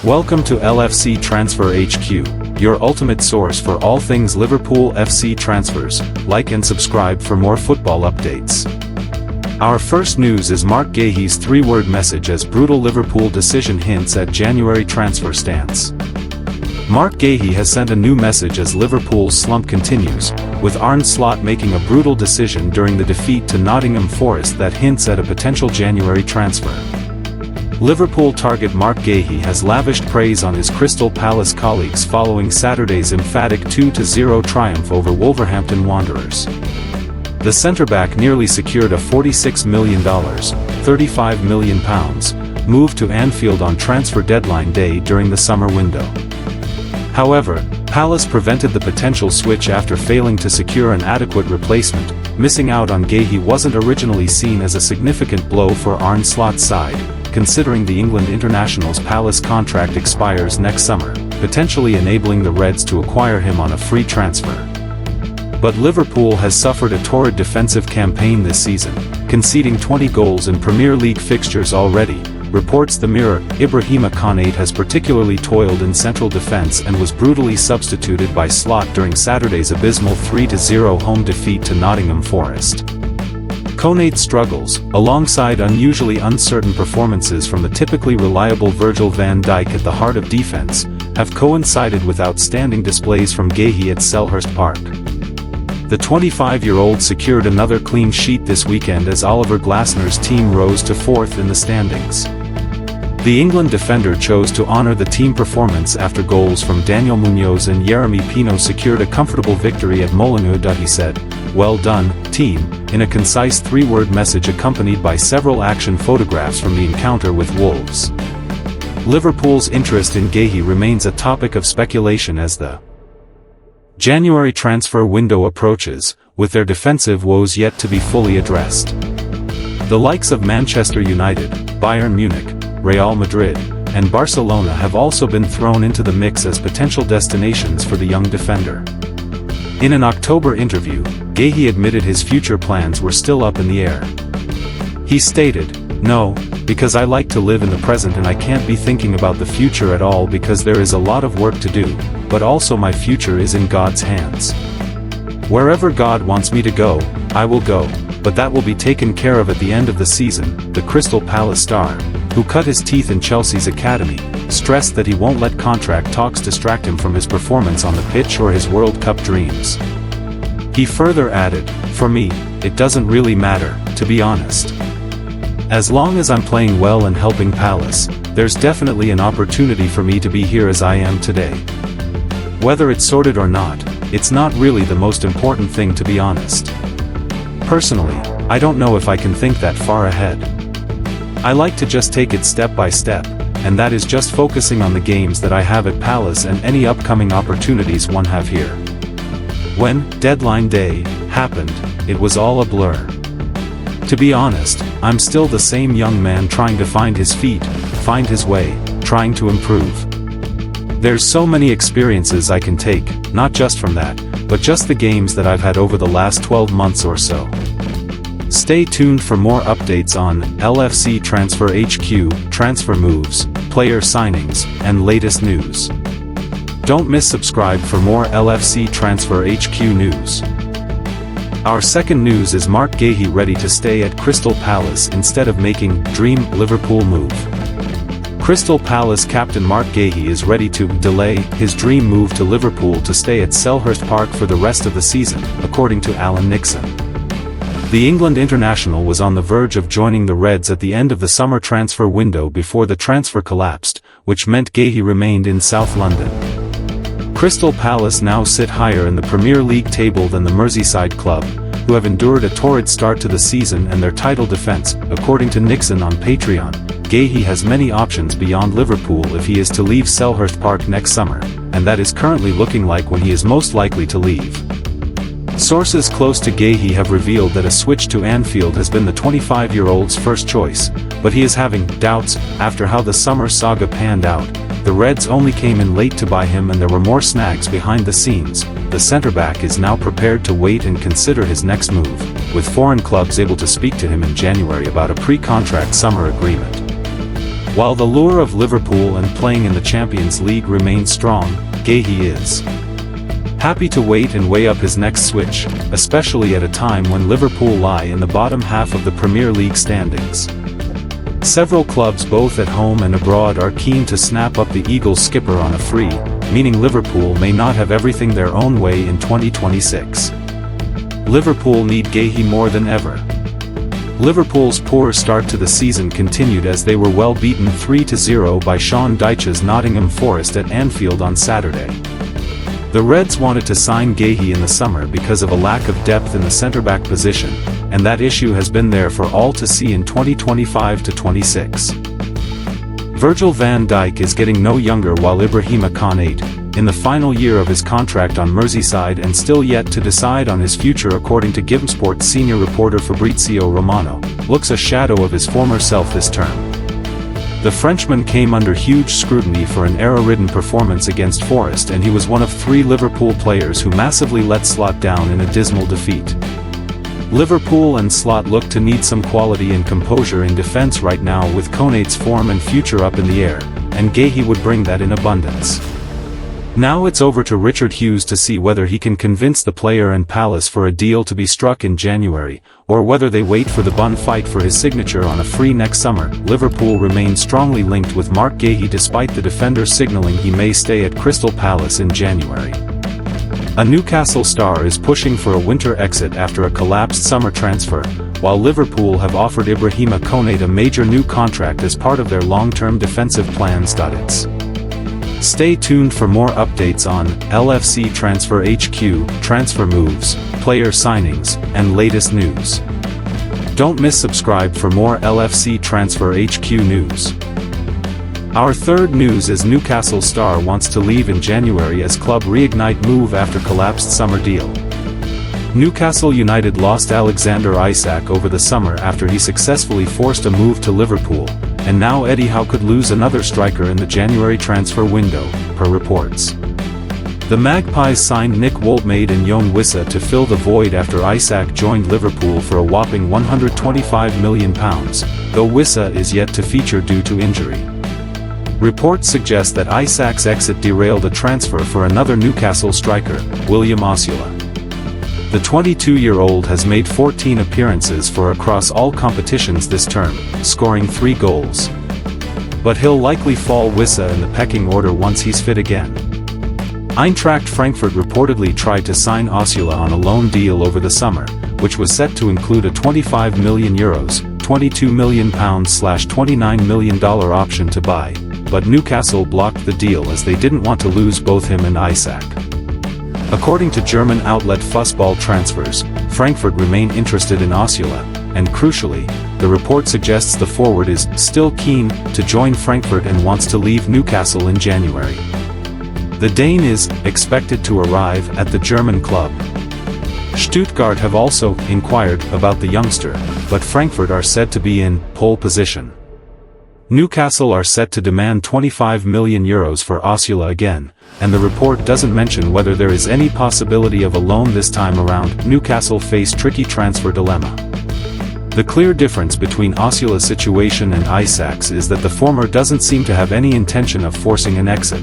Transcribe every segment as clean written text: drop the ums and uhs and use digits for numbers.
Welcome to LFC Transfer HQ, your ultimate source for all things Liverpool FC transfers. Like and subscribe for more football updates. Our first news is Marc Guehi's three-word message as brutal Liverpool decision hints at January transfer stance. Marc Guehi has sent a new message as Liverpool's slump continues, with Arne Slot making a brutal decision during the defeat to Nottingham Forest that hints at a potential January transfer. Liverpool target Marc Guehi has lavished praise on his Crystal Palace colleagues following Saturday's emphatic 2-0 triumph over Wolverhampton Wanderers. The centre-back nearly secured a $46 million £35 million move to Anfield on transfer deadline day during the summer window. However, Palace prevented the potential switch after failing to secure an adequate replacement. Missing out on Guehi wasn't originally seen as a significant blow for Arne Slot's side, considering the England international's Palace contract expires next summer, potentially enabling the Reds to acquire him on a free transfer. But Liverpool has suffered a torrid defensive campaign this season, conceding 20 goals in Premier League fixtures already. Reports the Mirror. Ibrahima Konate has particularly toiled in central defence and was brutally substituted by Slot during Saturday's abysmal 3-0 home defeat to Nottingham Forest. Konate's struggles, alongside unusually uncertain performances from the typically reliable Virgil van Dijk at the heart of defence, have coincided with outstanding displays from Guehi at Selhurst Park. The 25-year-old secured another clean sheet this weekend as Oliver Glasner's team rose to fourth in the standings. The England defender chose to honour the team performance after goals from Daniel Munoz and Yeremy Pino secured a comfortable victory at Molineux. He said, "Well done, team," in a concise three-word message accompanied by several action photographs from the encounter with Wolves. Liverpool's interest in Guehi remains a topic of speculation as the January transfer window approaches, with their defensive woes yet to be fully addressed. The likes of Manchester United, Bayern Munich, Real Madrid, and Barcelona have also been thrown into the mix as potential destinations for the young defender. In an October interview, Guehi admitted his future plans were still up in the air. He stated, "No, because I like to live in the present and I can't be thinking about the future at all because there is a lot of work to do, but also my future is in God's hands. Wherever God wants me to go, I will go, but that will be taken care of at the end of the season." The Crystal Palace star, who cut his teeth in Chelsea's academy, stressed that he won't let contract talks distract him from his performance on the pitch or his World Cup dreams. He further added, "For me, it doesn't really matter, to be honest. As long as I'm playing well and helping Palace, there's definitely an opportunity for me to be here as I am today. Whether it's sorted or not, it's not really the most important thing, to be honest. Personally, I don't know if I can think that far ahead. I like to just take it step by step, and that is just focusing on the games that I have at Palace and any upcoming opportunities one have here." When deadline day happened, it was all a blur. "To be honest, I'm still the same young man trying to find his feet, find his way, trying to improve. There's so many experiences I can take, not just from that, but just the games that I've had over the last 12 months or so." Stay tuned for more updates on LFC Transfer HQ, transfer moves, player signings, and latest news. Don't miss subscribe for more LFC Transfer HQ news. Our second news is Marc Guehi ready to stay at Crystal Palace instead of making dream Liverpool move. Crystal Palace captain Marc Guehi is ready to delay his dream move to Liverpool to stay at Selhurst Park for the rest of the season, according to Alan Nixon. The England international was on the verge of joining the Reds at the end of the summer transfer window before the transfer collapsed, which meant Guehi remained in South London. Crystal Palace now sit higher in the Premier League table than the Merseyside club, who have endured a torrid start to the season and their title defence. According to Nixon on Patreon, Guehi has many options beyond Liverpool if he is to leave Selhurst Park next summer, and that is currently looking like when he is most likely to leave. Sources close to Guehi have revealed that a switch to Anfield has been the 25-year-old's first choice, but he is having doubts after how the summer saga panned out. The Reds only came in late to buy him and there were more snags behind the scenes. The centre-back is now prepared to wait and consider his next move, with foreign clubs able to speak to him in January about a pre-contract summer agreement. While the lure of Liverpool and playing in the Champions League remains strong, Guehi is happy to wait and weigh up his next switch, especially at a time when Liverpool lie in the bottom half of the Premier League standings. Several clubs both at home and abroad are keen to snap up the Eagles skipper on a free, meaning Liverpool may not have everything their own way in 2026. Liverpool need Guehi more than ever. Liverpool's poor start to the season continued as they were well beaten 3-0 by Sean Dyche's Nottingham Forest at Anfield on Saturday. The Reds wanted to sign Guehi in the summer because of a lack of depth in the centre-back position, and that issue has been there for all to see in 2025-26. Virgil van Dijk is getting no younger while Ibrahima Konate, in the final year of his contract on Merseyside and still yet to decide on his future according to GiveSports senior reporter Fabrizio Romano, looks a shadow of his former self this term. The Frenchman came under huge scrutiny for an error-ridden performance against Forest, and he was one of 3 Liverpool players who massively let Slot down in a dismal defeat. Liverpool and Slot look to need some quality and composure in defence right now with Konate's form and future up in the air, and Guehi would bring that in abundance. Now it's over to Richard Hughes to see whether he can convince the player and Palace for a deal to be struck in January, or whether they wait for the bun fight for his signature on a free next summer. Liverpool remains strongly linked with Marc Guehi despite the defender signalling he may stay at Crystal Palace in January. A Newcastle star is pushing for a winter exit after a collapsed summer transfer, while Liverpool have offered Ibrahima Konate a major new contract as part of their long-term defensive plans. Stay tuned for more updates on LFC Transfer HQ, transfer moves, player signings, and latest news. Don't miss subscribe for more LFC Transfer HQ news. Our third news is Newcastle star wants to leave in January as club reignite move after collapsed summer deal. Newcastle United lost Alexander Isak over the summer after he successfully forced a move to Liverpool, and now Eddie Howe could lose another striker in the January transfer window, per reports. The Magpies signed Nick Woltemade and Yoane Wissa to fill the void after Isak joined Liverpool for a whopping £125 million, though Wissa is yet to feature due to injury. Reports suggest that Isak's exit derailed a transfer for another Newcastle striker, William Osula. The 22-year-old has made 14 appearances for across all competitions this term, scoring 3 goals. But he'll likely fall Wissa in the pecking order once he's fit again. Eintracht Frankfurt reportedly tried to sign Osula on a loan deal over the summer, which was set to include a €25 million, £22 million/$29 million option to buy, but Newcastle blocked the deal as they didn't want to lose both him and Isak. According to German outlet Fußball Transfers, Frankfurt remain interested in Osula, and crucially, the report suggests the forward is still keen to join Frankfurt and wants to leave Newcastle in January. The Dane is expected to arrive at the German club. Stuttgart have also inquired about the youngster, but Frankfurt are said to be in pole position. Newcastle are set to demand €25 million for Osula again, and the report doesn't mention whether there is any possibility of a loan this time around. Newcastle face tricky transfer dilemma. The clear difference between Osula's situation and Isak's is that the former doesn't seem to have any intention of forcing an exit.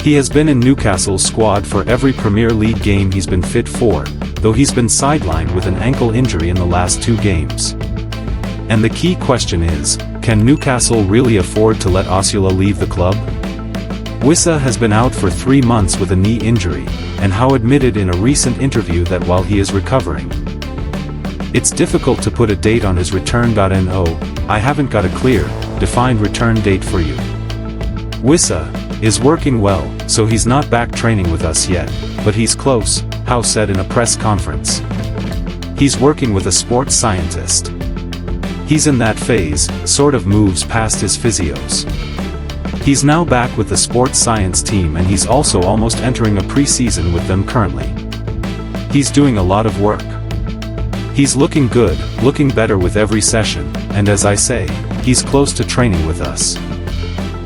He has been in Newcastle's squad for every Premier League game he's been fit for, though he's been sidelined with an ankle injury in the last 2 games. And the key question is, can Newcastle really afford to let Osula leave the club? Wissa has been out for 3 months with a knee injury, and Howe admitted in a recent interview that while he is recovering, it's difficult to put a date on his return. No, I haven't got a clear, defined return date for you. Wissa is working well, so he's not back training with us yet, but he's close, Howe said in a press conference. He's working with a sports scientist. He's in that phase, sort of moves past his physios. He's now back with the sports science team, and he's also almost entering a pre-season with them currently. He's doing a lot of work. He's looking good, looking better with every session, and as I say, he's close to training with us.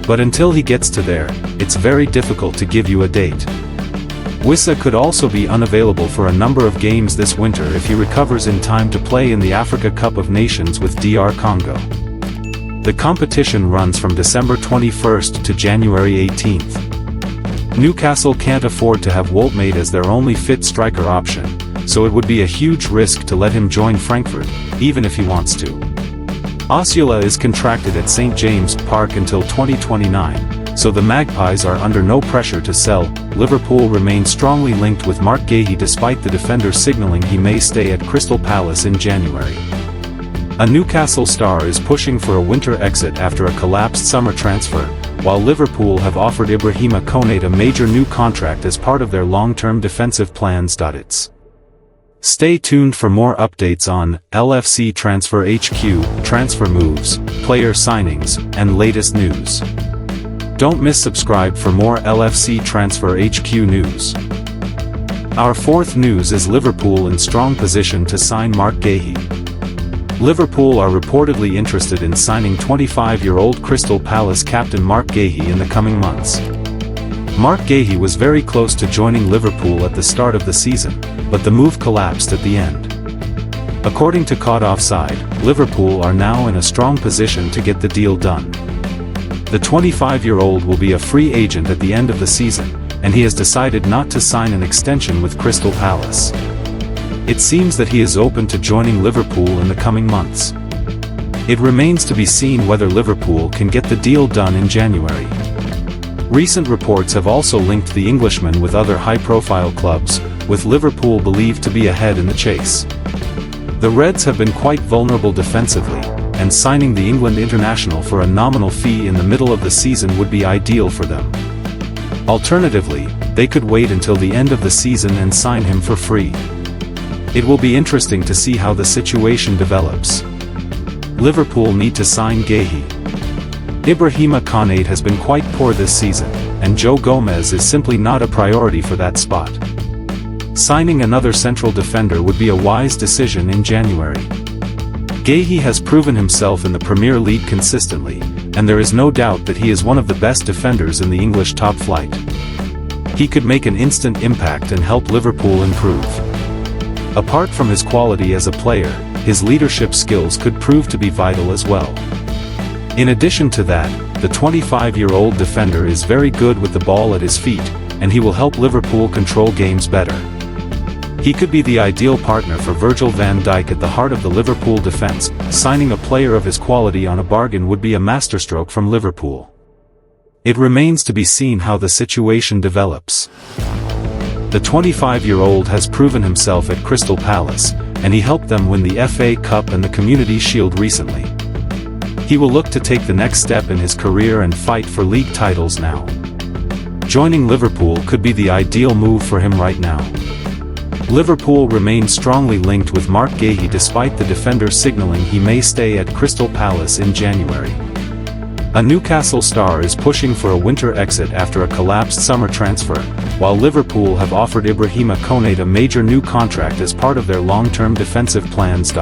But until he gets to there, it's very difficult to give you a date. Wissa could also be unavailable for a number of games this winter if he recovers in time to play in the Africa Cup of Nations with DR Congo. The competition runs from December 21st to January 18th. Newcastle can't afford to have Woltmate as their only fit striker option, so it would be a huge risk to let him join Frankfurt, even if he wants to. Osula is contracted at St. James Park until 2029, so the Magpies are under no pressure to sell. Liverpool remains strongly linked with Marc Guehi despite the defender signaling he may stay at Crystal Palace in January. A Newcastle star is pushing for a winter exit after a collapsed summer transfer, while Liverpool have offered Ibrahima Konate a major new contract as part of their long-term defensive plans. Stay tuned for more updates on LFC Transfer HQ, transfer moves, player signings, and latest news. Don't miss subscribe for more LFC Transfer HQ news. Our fourth news is Liverpool in strong position to sign Marc Guehi. Liverpool are reportedly interested in signing 25-year-old Crystal Palace captain Marc Guehi in the coming months. Marc Guehi was very close to joining Liverpool at the start of the season, but the move collapsed at the end. According to Caught Offside, Liverpool are now in a strong position to get the deal done. The 25-year-old will be a free agent at the end of the season, and he has decided not to sign an extension with Crystal Palace. It seems that he is open to joining Liverpool in the coming months. It remains to be seen whether Liverpool can get the deal done in January. Recent reports have also linked the Englishman with other high-profile clubs, with Liverpool believed to be ahead in the chase. The Reds have been quite vulnerable defensively, and signing the England international for a nominal fee in the middle of the season would be ideal for them. Alternatively, they could wait until the end of the season and sign him for free. It will be interesting to see how the situation develops. Liverpool need to sign Guehi. Ibrahima Konate has been quite poor this season, and Joe Gomez is simply not a priority for that spot. Signing another central defender would be a wise decision in January. Guehi has proven himself in the Premier League consistently, and there is no doubt that he is one of the best defenders in the English top flight. He could make an instant impact and help Liverpool improve. Apart from his quality as a player, his leadership skills could prove to be vital as well. In addition to that, the 25-year-old defender is very good with the ball at his feet, and he will help Liverpool control games better. He could be the ideal partner for Virgil van Dijk at the heart of the Liverpool defense. Signing a player of his quality on a bargain would be a masterstroke from Liverpool. It remains to be seen how the situation develops. The 25-year-old has proven himself at Crystal Palace, and he helped them win the FA Cup and the Community Shield recently. He will look to take the next step in his career and fight for league titles now. Joining Liverpool could be the ideal move for him right now. Liverpool remains strongly linked with Marc Guehi despite the defender signaling he may stay at Crystal Palace in January. A Newcastle star is pushing for a winter exit after a collapsed summer transfer, while Liverpool have offered Ibrahima Konate a major new contract as part of their long-term defensive plans.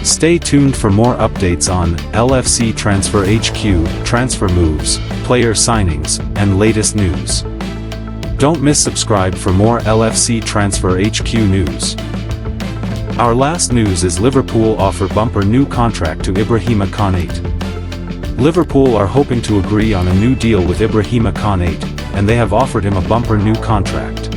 Stay tuned for more updates on LFC Transfer HQ, transfer moves, player signings, and latest news. Don't miss subscribe for more LFC Transfer HQ news. Our last news is Liverpool offer bumper new contract to Ibrahima Konate. Liverpool are hoping to agree on a new deal with Ibrahima Konate, and they have offered him a bumper new contract.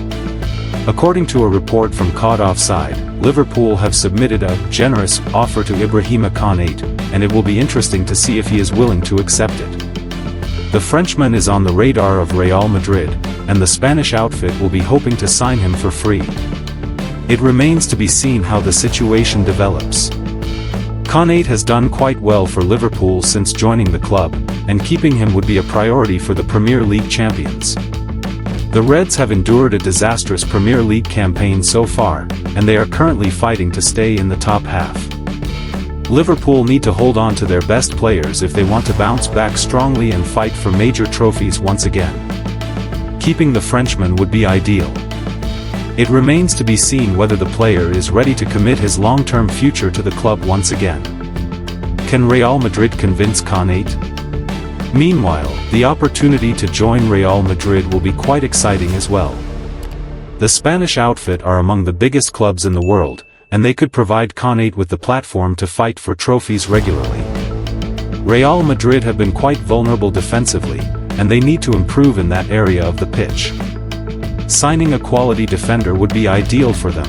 According to a report from Caught Offside, Liverpool have submitted a generous offer to Ibrahima Konate, and it will be interesting to see if he is willing to accept it. The Frenchman is on the radar of Real Madrid, and the Spanish outfit will be hoping to sign him for free. It remains to be seen how the situation develops. Konate has done quite well for Liverpool since joining the club, and keeping him would be a priority for the Premier League champions. The Reds have endured a disastrous Premier League campaign so far, and they are currently fighting to stay in the top half. Liverpool need to hold on to their best players if they want to bounce back strongly and fight for major trophies once again. Keeping the Frenchman would be ideal. It remains to be seen whether the player is ready to commit his long-term future to the club once again. Can Real Madrid convince Konate? Meanwhile, the opportunity to join Real Madrid will be quite exciting as well. The Spanish outfit are among the biggest clubs in the world, and they could provide Konate with the platform to fight for trophies regularly. Real Madrid have been quite vulnerable defensively, and they need to improve in that area of the pitch. Signing a quality defender would be ideal for them.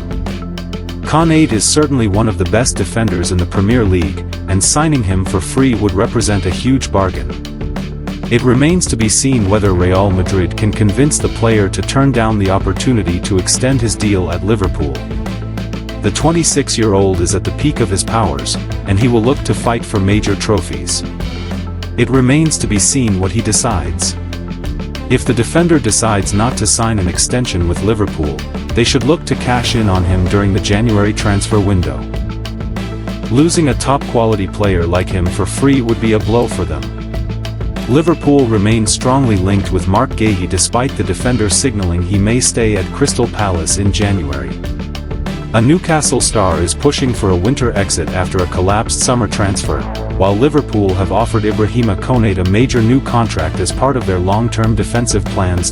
Konate is certainly one of the best defenders in the Premier League, and signing him for free would represent a huge bargain. It remains to be seen whether Real Madrid can convince the player to turn down the opportunity to extend his deal at Liverpool. The 26-year-old is at the peak of his powers, and he will look to fight for major trophies. It remains to be seen what he decides. If the defender decides not to sign an extension with Liverpool, they should look to cash in on him during the January transfer window. Losing a top-quality player like him for free would be a blow for them. Liverpool remains strongly linked with Marc Guehi despite the defender signaling he may stay at Crystal Palace in January. A Newcastle star is pushing for a winter exit after a collapsed summer transfer, while Liverpool have offered Ibrahima Konate a major new contract as part of their long-term defensive plans.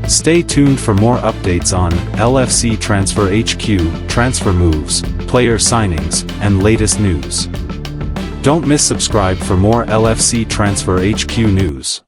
Stay tuned for more updates on LFC Transfer HQ, transfer moves, player signings, and latest news. Don't miss subscribe for more LFC Transfer HQ news.